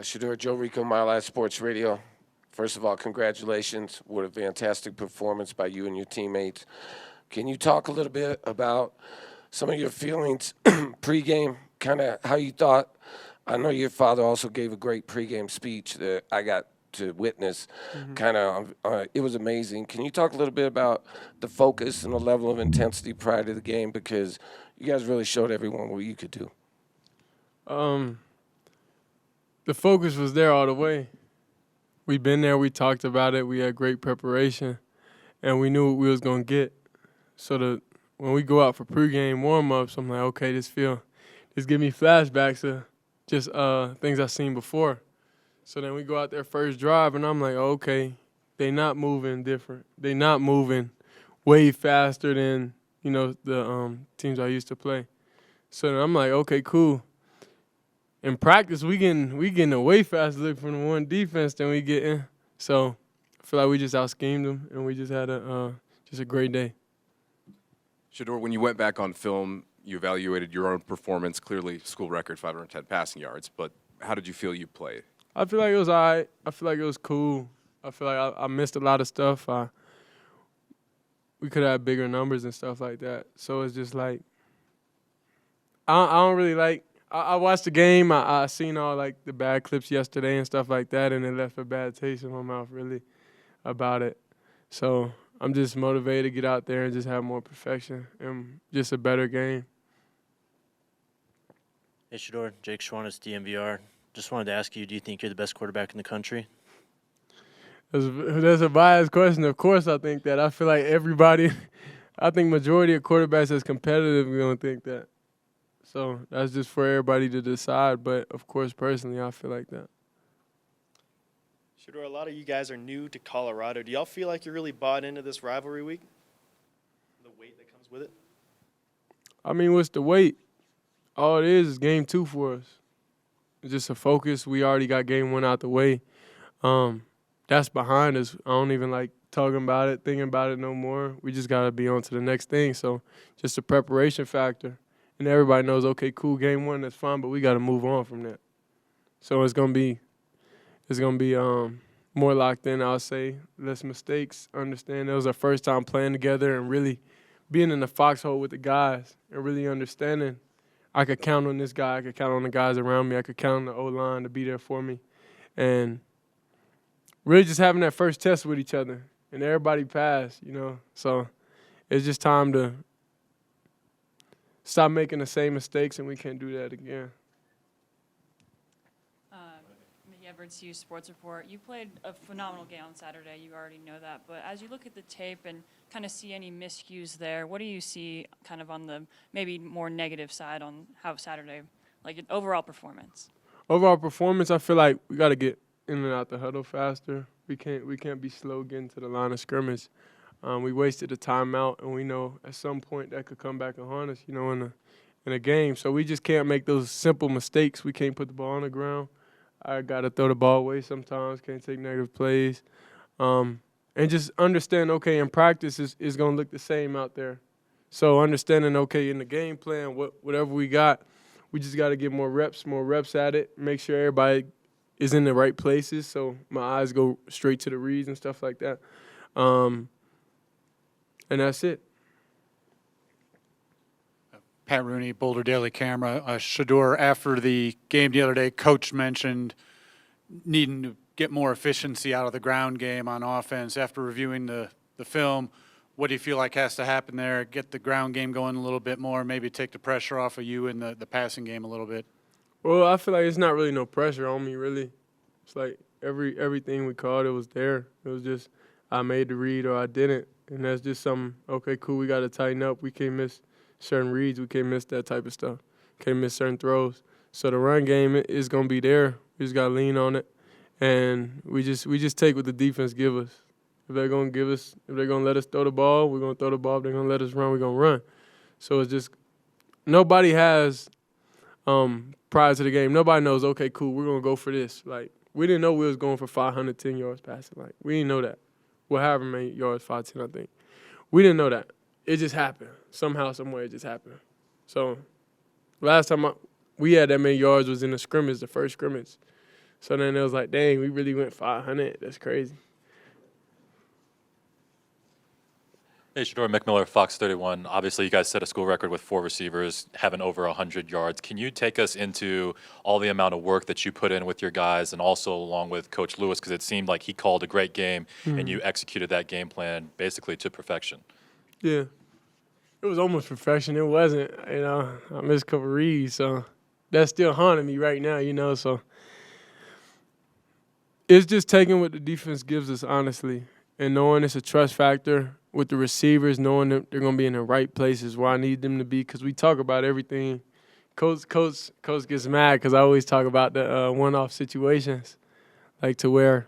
Shedeur, Joe Rico, Mile High Sports Radio. First of all, congratulations. What a fantastic performance by you and your teammates. Can you talk a little bit about some of your feelings pregame, kind of how you thought? I know your father also gave a great pregame speech that I got to witness. It was amazing. Can you talk a little bit about the focus and the level of intensity prior to the game? Because you guys really showed everyone what you could do. The focus was there all the way. We've been there. We talked about it. We had great preparation, and we knew what we was gonna get. So when we go out for pregame warm-ups, I'm like, okay, this give me flashbacks of just things I've seen before. So then we go out there first drive, and I'm like, okay, they not moving different. They not moving way faster than the teams I used to play. So then I'm like, okay, cool. In practice, we getting a way faster look from the one defense than we getting. So I feel like we just out-schemed them, and we just had a great day. Shedeur, when you went back on film, you evaluated your own performance, clearly school record, 510 passing yards, but how did you feel you played? I feel like it was all right. I feel like it was cool. I feel like I missed a lot of stuff. We could have bigger numbers and stuff like that. So it's just like I don't really like – I watched the game. I seen all, like, the bad clips yesterday and stuff like that, and it left a bad taste in my mouth, really, about it. So I'm just motivated to get out there and just have more perfection and just a better game. Hey, Shedeur, Jake Schwanitz, DMVR. Just wanted to ask you, do you think you're the best quarterback in the country? That's a biased question. Of course I think that. I feel like everybody – I think majority of quarterbacks that's competitive are going to think that. So that's just for everybody to decide. But, of course, personally, I feel like that. Shedeur, a lot of you guys are new to Colorado. Do y'all feel like you're really bought into this rivalry week? The weight that comes with it? I mean, what's the weight? All it is game 2 for us. It's just a focus. We already got game 1 out the way. That's behind us. I don't even like talking about it, thinking about it no more. We just got to be on to the next thing. So just a preparation factor. And everybody knows, okay, cool, game 1, that's fine, but we got to move on from that. So it's gonna be more locked in, I'll say, less mistakes. Understand it was our first time playing together and really being in the foxhole with the guys and really understanding I could count on this guy, I could count on the guys around me, I could count on the O-line to be there for me, and really just having that first test with each other, and everybody passed, So it's just time to stop making the same mistakes, and we can't do that again. Edwards Hughes Sports Report. You played a phenomenal game on Saturday. You already know that. But as you look at the tape and kind of see any miscues there, what do you see kind of on the maybe more negative side on how Saturday, like overall performance? Overall performance, I feel like we got to get in and out the huddle faster. We can't be slow getting to the line of scrimmage. We wasted a timeout, and we know at some point that could come back and haunt us, in a game. So we just can't make those simple mistakes. We can't put the ball on the ground. I got to throw the ball away sometimes, can't take negative plays. And just understand, okay, in practice is going to look the same out there. So understanding, okay, in the game plan, whatever we got, we just got to get more reps at it, make sure everybody is in the right places so my eyes go straight to the reads and stuff like that. And that's it. Pat Rooney, Boulder Daily Camera. Shedeur, after the game the other day, Coach mentioned needing to get more efficiency out of the ground game on offense. After reviewing the film, what do you feel like has to happen there? Get the ground game going a little bit more, maybe take the pressure off of you in the passing game a little bit? Well, I feel like it's not really no pressure on me, really. It's like everything we called, it was there. It was just I made the read or I didn't. And that's just something, okay, cool, we got to tighten up. We can't miss certain reads. We can't miss that type of stuff. Can't miss certain throws. So the run game is going to be there. We just got to lean on it. And we just take what the defense give us. If they're going to let us throw the ball, we're going to throw the ball. If they're going to let us run, we're going to run. So it's just nobody has, prior to the game, nobody knows, okay, cool, we're going to go for this. Like, we didn't know we was going for 510 yards passing. Like, we didn't know that. Well, however many yards, 510, I think. We didn't know that. It just happened. Somehow, somewhere, it just happened. So last time we had that many yards was in the scrimmage, the first scrimmage. So then it was like, dang, we really went 500. That's crazy. Hey, Shedeur McMiller, Fox 31. Obviously, you guys set a school record with 4 receivers, having over 100 yards. Can you take us into all the amount of work that you put in with your guys and also along with Coach Lewis? Because it seemed like he called a great game and you executed that game plan basically to perfection. Yeah. It was almost perfection. It wasn't, I missed a couple reads, so that's still haunting me right now, so it's just taking what the defense gives us, honestly, and knowing it's a trust factor with the receivers, knowing that they're going to be in the right places where I need them to be, because we talk about everything. Coach gets mad because I always talk about the one-off situations, like to where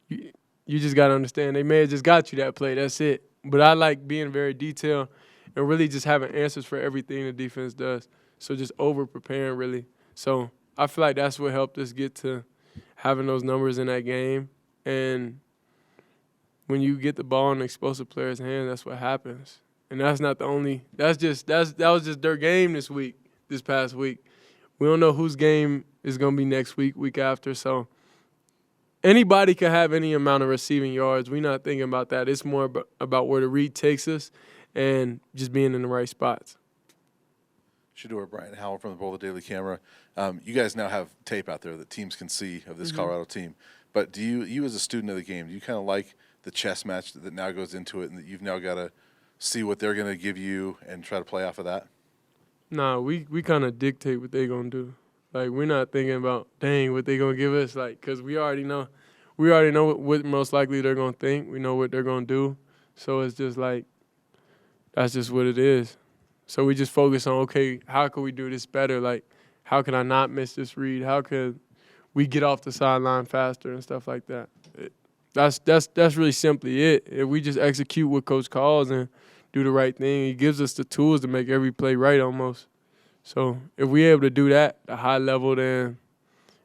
you just got to understand they may have just got you that play. That's it. But I like being very detailed and really just having answers for everything the defense does. So just over-preparing, really. So I feel like that's what helped us get to having those numbers in that game. And when you get the ball in the explosive player's hands, that's what happens. And that's not the only – that was just their game this past week. We don't know whose game is going to be next week after. So anybody can have any amount of receiving yards. We're not thinking about that. It's more about where the read takes us and just being in the right spots. Shedeur, Brian Howell from the Boulder Daily Camera. You guys now have tape out there that teams can see of this Colorado team. But do you as a student of the game, do you kind of like the chess match that now goes into it and that you've now got to see what they're going to give you and try to play off of that? Nah, we kind of dictate what they're going to do. Like, we're not thinking about, dang, what they're going to give us, like, because we already know what most likely they're going to think. We know what they're going to do. So it's just like, that's just what it is. So we just focus on, okay, how can we do this better? Like, how can I not miss this read? How can we get off the sideline faster and stuff like that? That's really simply it. If we just execute what Coach calls and do the right thing, he gives us the tools to make every play right almost. So if we're able to do that at a high level, then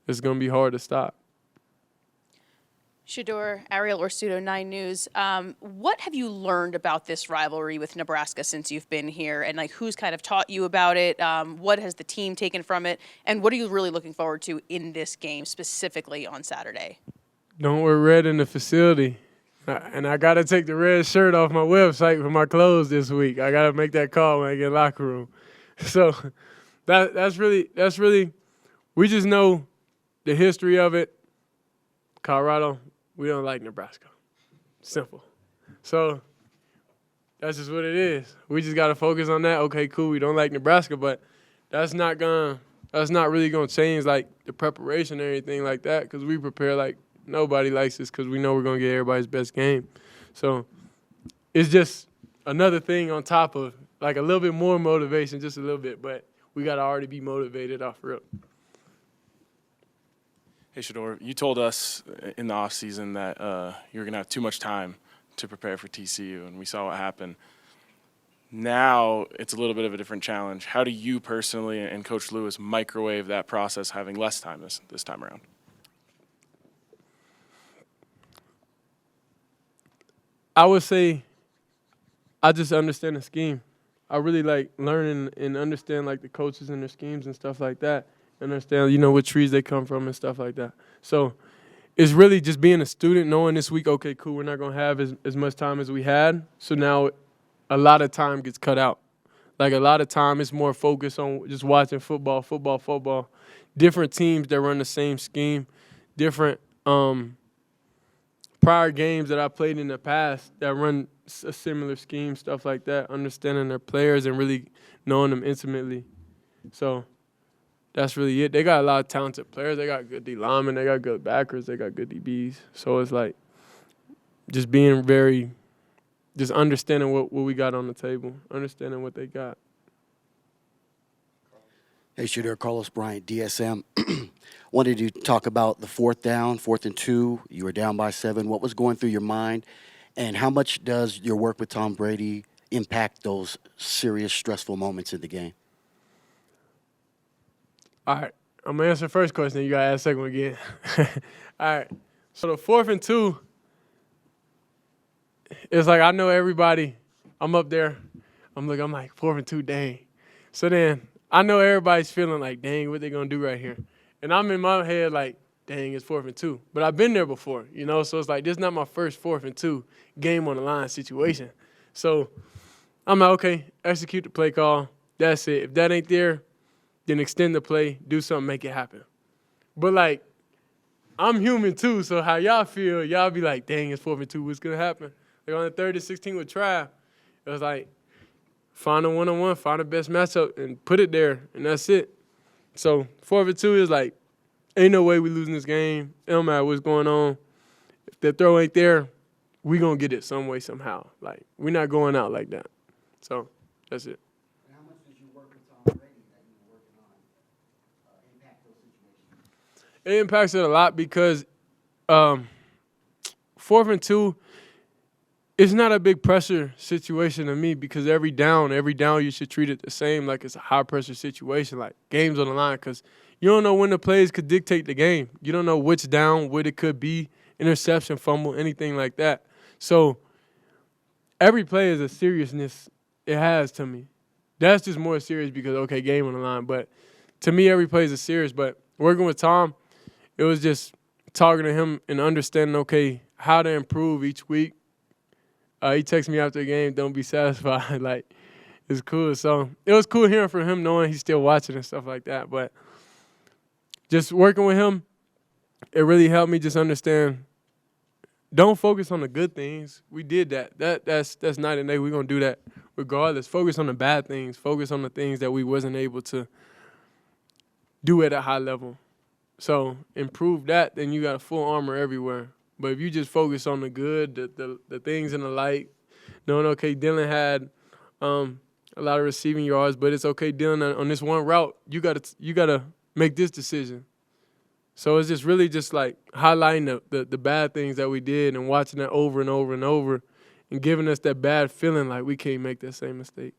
it's going to be hard to stop. Shedeur, Ariel Orsuto, 9 News. What have you learned about this rivalry with Nebraska since you've been here? And, like, who's kind of taught you about it? What has the team taken from it? And what are you really looking forward to in this game, specifically on Saturday? Don't wear red in the facility. And I got to take the red shirt off my website for my clothes this week. I got to make that call when I get in the locker room. So that's really, we just know the history of it. Colorado, we don't like Nebraska. Simple. So that's just what it is. We just got to focus on that. Okay, cool, we don't like Nebraska, but that's not really going to change, like, the preparation or anything like that, because we prepare like nobody likes us because we know we're going to get everybody's best game. So it's just another thing on top of, like, a little bit more motivation, just a little bit, but we got to already be motivated off rip. Hey, Shedeur, you told us in the offseason that you were going to have too much time to prepare for TCU, and we saw what happened. Now it's a little bit of a different challenge. How do you personally and Coach Lewis microwave that process having less time this time around? I would say I just understand the scheme. I really like learning and understand, like, the coaches and their schemes and stuff like that. Understand, what trees they come from and stuff like that. So it's really just being a student, knowing this week, okay, cool, we're not going to have as much time as we had. So now a lot of time gets cut out. Like, a lot of time it's more focused on just watching football. Different teams that run the same scheme, different prior games that I played in the past that run a similar scheme, stuff like that, understanding their players and really knowing them intimately. So that's really it. They got a lot of talented players. They got good D linemen. They got good backers. They got good DBs. So it's like just being just understanding what we got on the table, understanding what they got. Hey, Shedeur, Carlos Bryant, DSM. Wanted to talk about the 4th and 2. You were down by 7. What was going through your mind? And how much does your work with Tom Brady impact those serious, stressful moments in the game? All right, I'm going to answer the first question, then you got to ask the second one again. All right, so the 4th and 2, it's like I know everybody. I'm up there. I'm like 4th and 2, dang. So then I know everybody's feeling like, dang, what they going to do right here? And I'm in my head like, dang, it's 4th and 2. But I've been there before, you know, so it's like this is not my first 4th and 2 game on the line situation. So I'm like, okay, execute the play call. That's it. If that ain't there, then extend the play, do something, make it happen. But, like, I'm human too, so how y'all feel, y'all be like, dang, it's 4th and 2, what's going to happen? Like on the 3rd and 16 with Trav, it was like, find a one-on-one, find the best matchup, and put it there, and that's it. So 4th and 2 is like, ain't no way we losing this game. It don't matter what's going on. If the throw ain't there, we going to get it some way, somehow. Like, we're not going out like that. So that's it. And how much did you work with Tom Brady that you were working on impact those situations? It impacts it a lot because 4th and 2, it's not a big pressure situation to me because every down you should treat it the same like it's a high-pressure situation, like games on the line, because you don't know when the plays could dictate the game. You don't know which down, what it could be, interception, fumble, anything like that. So every play is a seriousness it has to me. That's just more serious because, okay, game on the line. But to me, every play is a serious. But working with Tom, it was just talking to him and understanding, okay, how to improve each week. He texted me after the game, don't be satisfied. Like, it's cool. So it was cool hearing from him, knowing he's still watching and stuff like that. But just working with him, it really helped me just understand, don't focus on the good things. We did that. That's night and day. We're going to do that regardless. Focus on the bad things. Focus on the things that we wasn't able to do at a high level. So improve that, then you got a full armor everywhere. But if you just focus on the good, the things in the light, knowing, okay, Dylan had a lot of receiving yards, but it's okay, Dylan, on this one route, you gotta make this decision. So it's just really just like highlighting the bad things that we did and watching that over and over and over and giving us that bad feeling like we can't make that same mistake.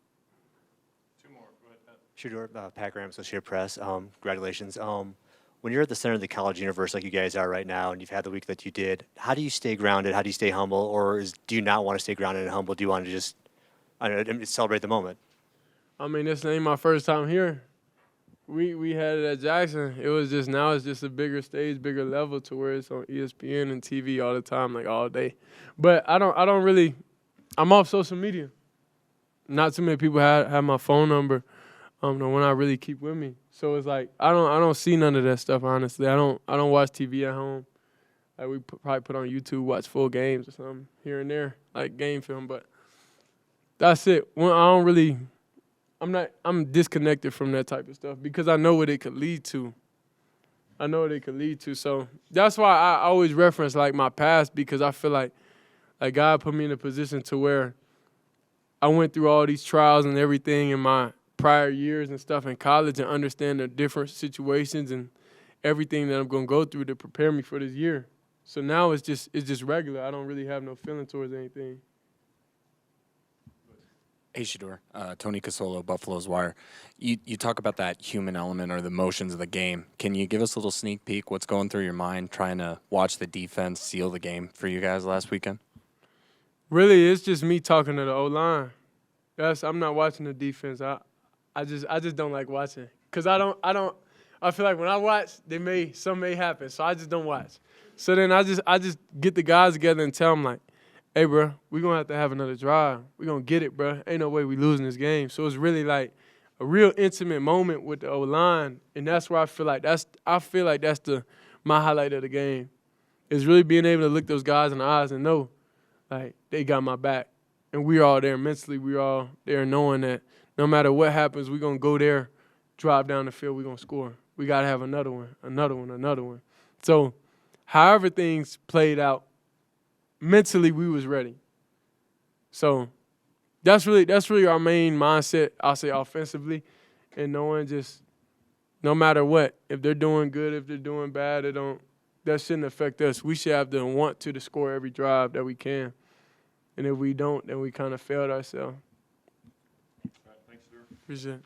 Shedeur, Pat Graham, Associated Press. Congratulations. When you're at the center of the college universe like you guys are right now and you've had the week that you did, how do you stay grounded? How do you stay humble? Or do you not want to stay grounded and humble? Do you want to just celebrate the moment? I mean, this ain't my first time here. We had it at Jackson. It was just now it's just a bigger stage, bigger level to where it's on ESPN and TV all the time, like all day. But I don't really. I'm off social media. Not too many people have my phone number. The one I really keep with me. So it's like I don't see none of that stuff, honestly. I don't watch TV at home. Like we probably put on YouTube, watch full games or something here and there, like game film. But that's it. I'm disconnected from that type of stuff because I know what it could lead to. So that's why I always reference like my past because I feel like God put me in a position to where I went through all these trials and everything in my prior years and stuff in college and understand the different situations and everything that I'm going to go through to prepare me for this year. So now it's just regular. I don't really have no feeling towards anything. Hey, Shedeur. Tony Casolo, Buffalo's Wire. You talk about that human element or the motions of the game. Can you give us a little sneak peek? What's going through your mind trying to watch the defense seal the game for you guys last weekend? Really, it's just me talking to the O-line. I'm not watching the defense. I just don't like watching because I feel like when I watch, something may happen, so I just don't watch. So then I just get the guys together and tell them like, hey, bro, we're going to have another drive. We're going to get it, bro. Ain't no way we losing this game. So it's really like a real intimate moment with the O-line, and that's where I feel like that's my highlight of the game is really being able to look those guys in the eyes and know, like, they got my back. And we're all there mentally. We're all there knowing that no matter what happens, we're going to go there, drive down the field, we're going to score. We got to have another one. So however things played out, mentally we was ready. So that's really our main mindset, I'll say offensively, and knowing just no matter what, if they're doing good, if they're doing bad, that shouldn't affect us. We should have the want to score every drive that we can. And if we don't, then we kind of failed ourselves. All right, thanks, sir. Appreciate it.